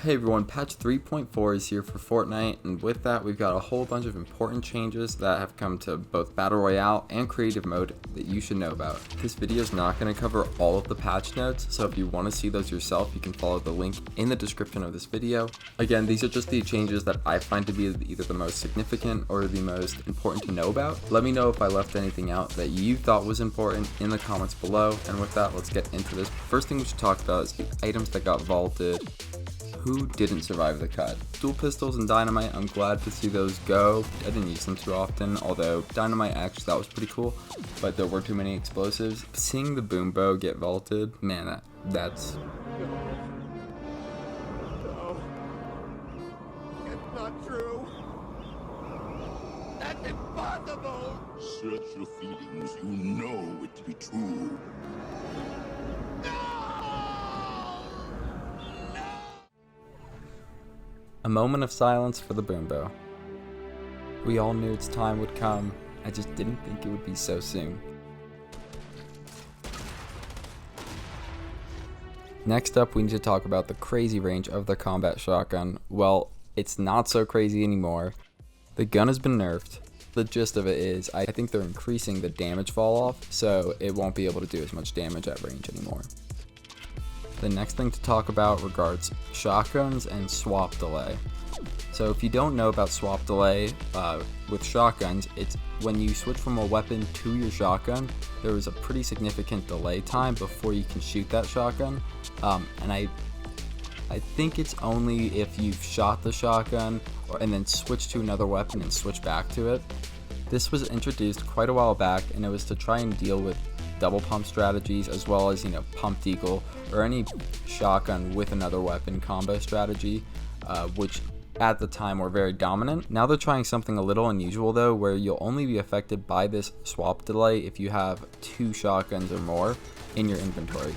Hey everyone, patch 3.4 is here for Fortnite, and with that we've got a whole bunch of important changes that have come to both Battle Royale and Creative Mode that you should know about. This video is not going to cover all of the patch notes, so if you want to see those yourself, you can follow the link in the description of this video. Again, these are just the changes that I find to be either the most significant or the most important to know about. Let me know if I left anything out that you thought was important in the comments below, and with that, let's get into this. First thing we should talk about is the items that got vaulted. Who didn't survive the cut? Dual pistols and dynamite, I'm glad to see those go. I didn't use them too often, although dynamite actually that was pretty cool, but there were too many explosives. Seeing the boom bow get vaulted, man, that's... No, it's not true. That's impossible. Search your feelings, you know it to be true. A moment of silence for the boom bow. We all knew its time would come, I just didn't think it would be so soon. Next up, we need to talk about the crazy range of the combat shotgun. Well, it's not so crazy anymore. The gun has been nerfed. The gist of it is, I think they're increasing the damage fall off, so it won't be able to do as much damage at range anymore. The next thing to talk about regards shotguns and swap delay. So if you don't know about swap delay with shotguns, it's when you switch from a weapon to your shotgun, there is a pretty significant delay time before you can shoot that shotgun. And I think it's only if you've shot the shotgun and then switch to another weapon and switch back to it. This was introduced quite a while back, and it was to try and deal with double pump strategies, as well as pump deagle or any shotgun with another weapon combo strategy, which at the time were very dominant. Now they're trying something a little unusual though, where you'll only be affected by this swap delay if you have 2 shotguns or more in your inventory,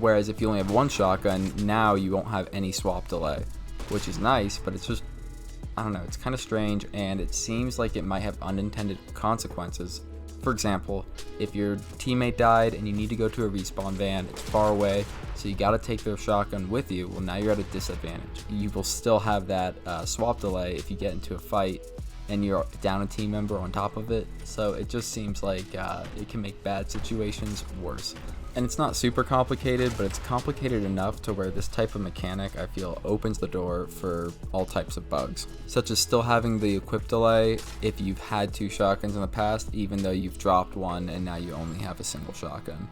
whereas if you only have 1 shotgun, now you won't have any swap delay, which is nice, but it's just, I don't know, it's kind of strange, and it seems like it might have unintended consequences. For example, if your teammate died and you need to go to a respawn van, it's far away, so you gotta take their shotgun with you, well now you're at a disadvantage. You will still have that swap delay if you get into a fight and you're down a team member on top of it, so it just seems like it can make bad situations worse. And it's not super complicated, but it's complicated enough to where this type of mechanic, I feel, opens the door for all types of bugs, such as still having the equip delay if you've had 2 shotguns in the past, even though you've dropped one and now you only have a single shotgun.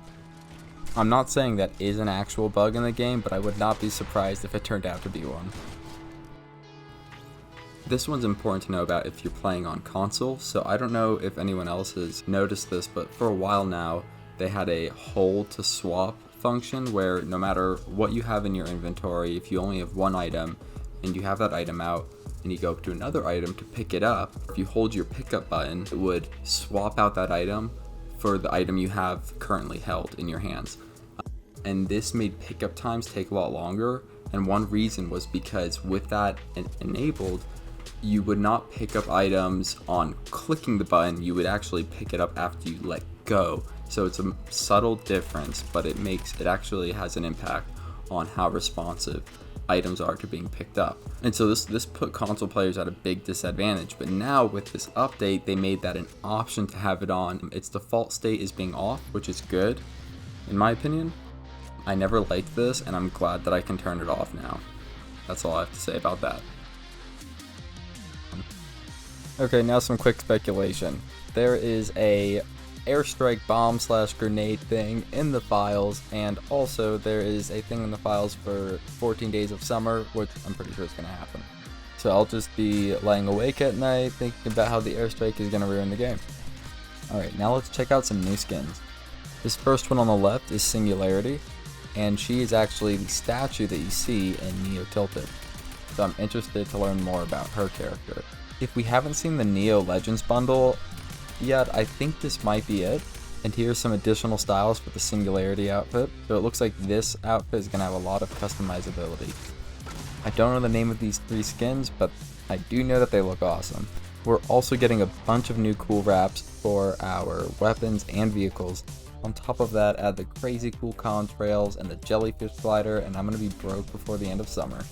I'm not saying that is an actual bug in the game, but I would not be surprised if it turned out to be one. This one's important to know about if you're playing on console, so I don't know if anyone else has noticed this, but for a while now, they had a hold to swap function where no matter what you have in your inventory, if you only have 1 item and you have that item out and you go up to another item to pick it up, if you hold your pickup button, it would swap out that item for the item you have currently held in your hands. And this made pickup times take a lot longer, and one reason was because with that enabled, you would not pick up items on clicking the button, you would actually pick it up after you let go. So it's a subtle difference, but it actually has an impact on how responsive items are to being picked up. And so this put console players at a big disadvantage, but now with this update, they made that an option to have it on. Its default state is being off, which is good, in my opinion. I never liked this, and I'm glad that I can turn it off now. That's all I have to say about that. Okay, now some quick speculation. There is a airstrike bomb / grenade thing in the files, and also there is a thing in the files for 14 days of summer, which I'm pretty sure is going to happen. So I'll just be laying awake at night thinking about how the airstrike is going to ruin the game. Alright, now let's check out some new skins. This first one on the left is Singularity, and she is actually the statue that you see in Neo Tilted. So I'm interested to learn more about her character. If we haven't seen the Neo Legends bundle yet, I think this might be it. And here's some additional styles for the Singularity outfit. So it looks like this outfit is going to have a lot of customizability. I don't know the name of these 3 skins, but I do know that they look awesome. We're also getting a bunch of new cool wraps for our weapons and vehicles. On top of that, add the crazy cool contrails and the jellyfish glider, and I'm going to be broke before the end of summer.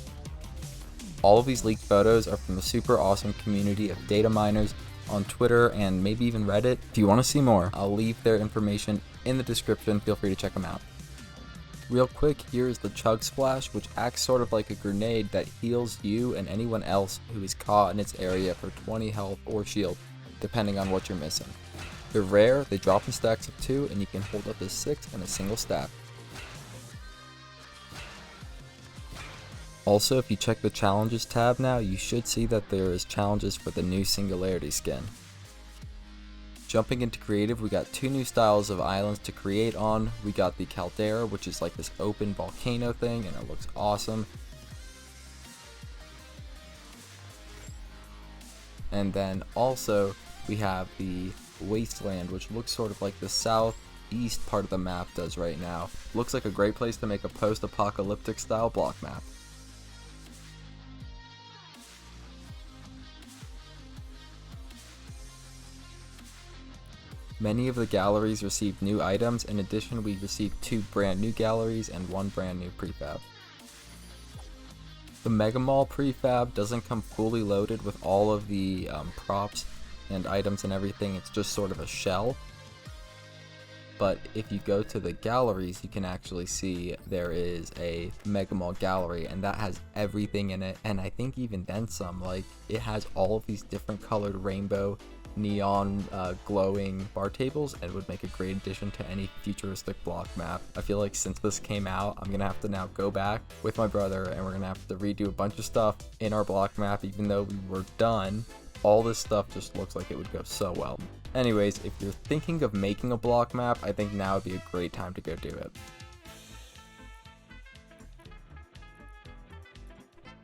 All of these leaked photos are from a super awesome community of data miners on Twitter and maybe even Reddit. If you want to see more, I'll leave their information in the description. Feel free to check them out. Real quick, here is the Chug Splash, which acts sort of like a grenade that heals you and anyone else who is caught in its area for 20 health or shield, depending on what you're missing. They're rare, they drop in stacks of 2, and you can hold up to 6 in a single stack. Also, if you check the challenges tab now, you should see that there is challenges for the new Singularity skin. Jumping into creative, we got 2 new styles of islands to create on. We got the Caldera, which is like this open volcano thing, and it looks awesome. And then also, we have the Wasteland, which looks sort of like the southeast part of the map does right now. Looks like a great place to make a post-apocalyptic style block map. Many of the galleries received new items. In addition, we received 2 brand new galleries and 1 brand new prefab. The Mega Mall prefab doesn't come fully loaded with all of the props and items and everything. It's just sort of a shell. But if you go to the galleries, you can actually see there is a Mega Mall gallery, and that has everything in it, and I think even then some. Like, it has all of these different colored rainbow neon glowing bar tables, and would make a great addition to any futuristic block map. I feel like since this came out, I'm gonna have to now go back with my brother, and we're gonna have to redo a bunch of stuff in our block map. Even though we were done, all this stuff just looks like it would go so well. Anyways, if you're thinking of making a block map, I think now would be a great time to go do it.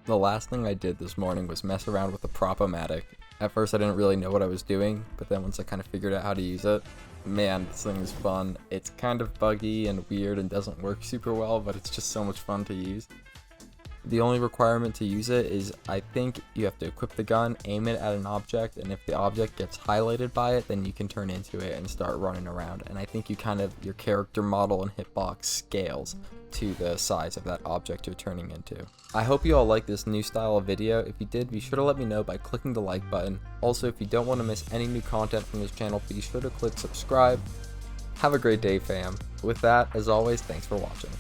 The last thing I did this morning was mess around with the Prop-O-Matic. At first I didn't really know what I was doing, but then once I kind of figured out how to use it, man, this thing is fun. It's kind of buggy and weird and doesn't work super well, but it's just so much fun to use. The only requirement to use it is, I think you have to equip the gun, aim it at an object, and if the object gets highlighted by it, then you can turn into it and start running around. And I think your character model and hitbox scales to the size of that object you're turning into. I hope you all like this new style of video. If you did, be sure to let me know by clicking the like button. Also, if you don't want to miss any new content from this channel, be sure to click subscribe. Have a great day, fam. With that, as always, thanks for watching.